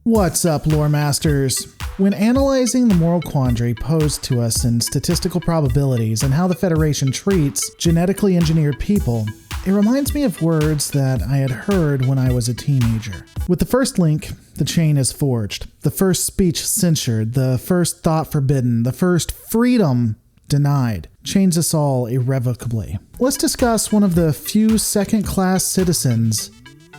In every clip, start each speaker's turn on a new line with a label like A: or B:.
A: What's up, lore masters? When analyzing the moral quandary posed to us in Statistical Probabilities and how the Federation treats genetically engineered people, it reminds me of words that I had heard when I was a teenager. With the first link, the chain is forged, the first speech censored, the first thought forbidden, the first freedom denied, chains us all irrevocably. Let's discuss one of the few second-class citizens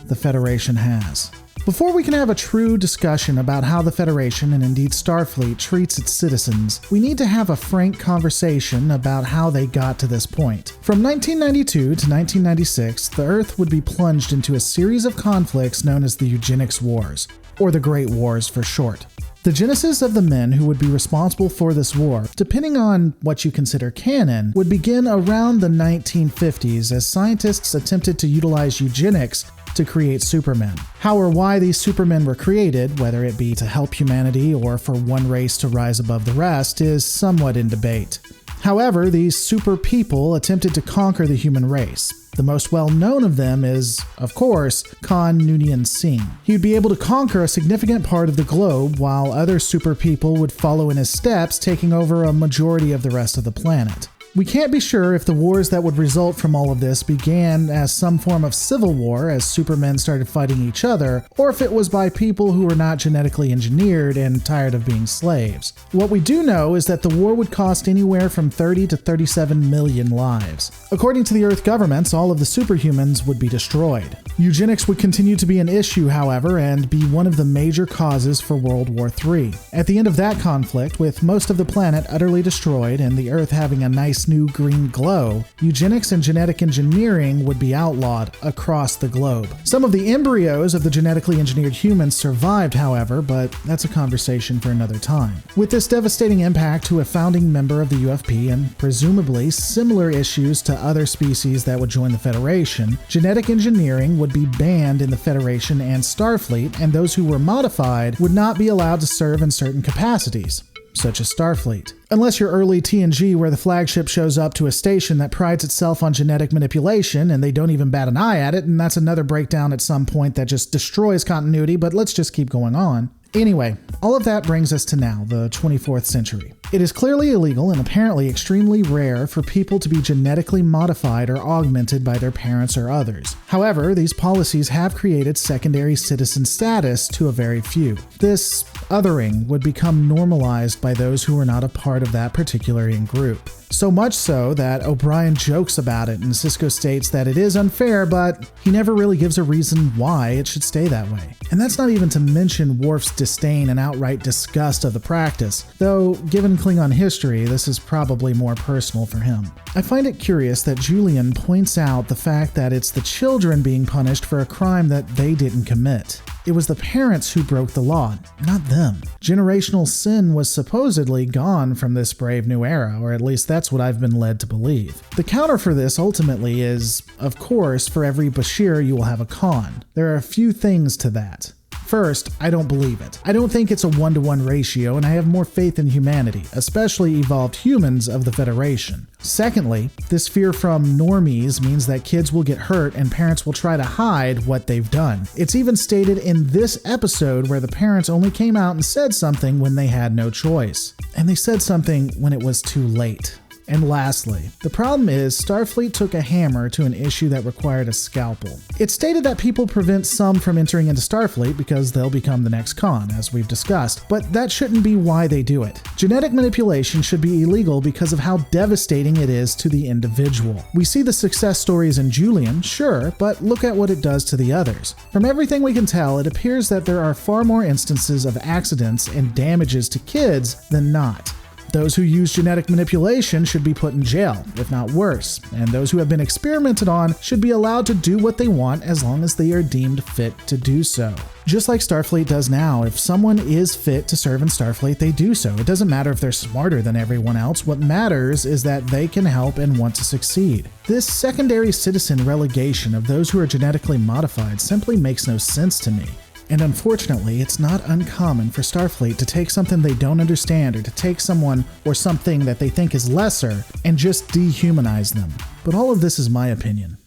A: the Federation has. Before we can have a true discussion about how the Federation, and indeed Starfleet, treats its citizens, we need to have a frank conversation about how they got to this point. From 1992 to 1996, the Earth would be plunged into a series of conflicts known as the Eugenics Wars, or the Great Wars for short. The genesis of the men who would be responsible for this war, depending on what you consider canon, would begin around the 1950s as scientists attempted to utilize eugenics to create supermen. How or why these supermen were created, whether it be to help humanity or for one race to rise above the rest, is somewhat in debate. However, these super people attempted to conquer the human race. The most well-known of them is, of course, Khan Noonien Singh. He would be able to conquer a significant part of the globe, while other super people would follow in his steps, taking over a majority of the rest of the planet. We can't be sure if the wars that would result from all of this began as some form of civil war as supermen started fighting each other, or if it was by people who were not genetically engineered and tired of being slaves. What we do know is that the war would cost anywhere from 30 to 37 million lives. According to the Earth governments, all of the superhumans would be destroyed. Eugenics would continue to be an issue, however, and be one of the major causes for World War III. At the end of that conflict, with most of the planet utterly destroyed and the Earth having a nice new green glow, eugenics and genetic engineering would be outlawed across the globe. Some of the embryos of the genetically engineered humans survived, however, but that's a conversation for another time. With this devastating impact to a founding member of the UFP and presumably similar issues to other species that would join the Federation, genetic engineering would be banned in the Federation and Starfleet, and those who were modified would not be allowed to serve in certain capacities, such as Starfleet. Unless you're early TNG, where the flagship shows up to a station that prides itself on genetic manipulation and they don't even bat an eye at it, and that's another breakdown at some point that just destroys continuity, but let's just keep going on. Anyway, all of that brings us to now, the 24th century. It is clearly illegal and apparently extremely rare for people to be genetically modified or augmented by their parents or others. However, these policies have created secondary citizen status to a very few. This othering would become normalized by those who are not a part of that particular in-group. So much so that O'Brien jokes about it, and Sisko states that it is unfair, but he never really gives a reason why it should stay that way. And that's not even to mention Worf's disdain and outright disgust of the practice, though given Klingon history, this is probably more personal for him. I find it curious that Julian points out the fact that it's the children being punished for a crime that they didn't commit. It was the parents who broke the law, not them. Generational sin was supposedly gone from this brave new era, or at least that's what I've been led to believe. The counter for this ultimately is, of course, for every Bashir you will have a Khan. There are a few things to that. First, I don't believe it. I don't think it's a 1-to-1 ratio, and I have more faith in humanity, especially evolved humans of the Federation. Secondly, this fear from normies means that kids will get hurt and parents will try to hide what they've done. It's even stated in this episode where the parents only came out and said something when they had no choice. And they said something when it was too late. And lastly, the problem is Starfleet took a hammer to an issue that required a scalpel. It's stated that people prevent some from entering into Starfleet because they'll become the next Khan, as we've discussed, but that shouldn't be why they do it. Genetic manipulation should be illegal because of how devastating it is to the individual. We see the success stories in Julian, sure, but look at what it does to the others. From everything we can tell, it appears that there are far more instances of accidents and damages to kids than not. Those who use genetic manipulation should be put in jail, if not worse, and those who have been experimented on should be allowed to do what they want as long as they are deemed fit to do so. Just like Starfleet does now, if someone is fit to serve in Starfleet, they do so. It doesn't matter if they're smarter than everyone else. What matters is that they can help and want to succeed. This secondary citizen relegation of those who are genetically modified simply makes no sense to me. And unfortunately, it's not uncommon for Starfleet to take something they don't understand or to take someone or something that they think is lesser and just dehumanize them. But all of this is my opinion.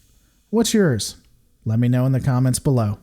A: What's yours? Let me know in the comments below.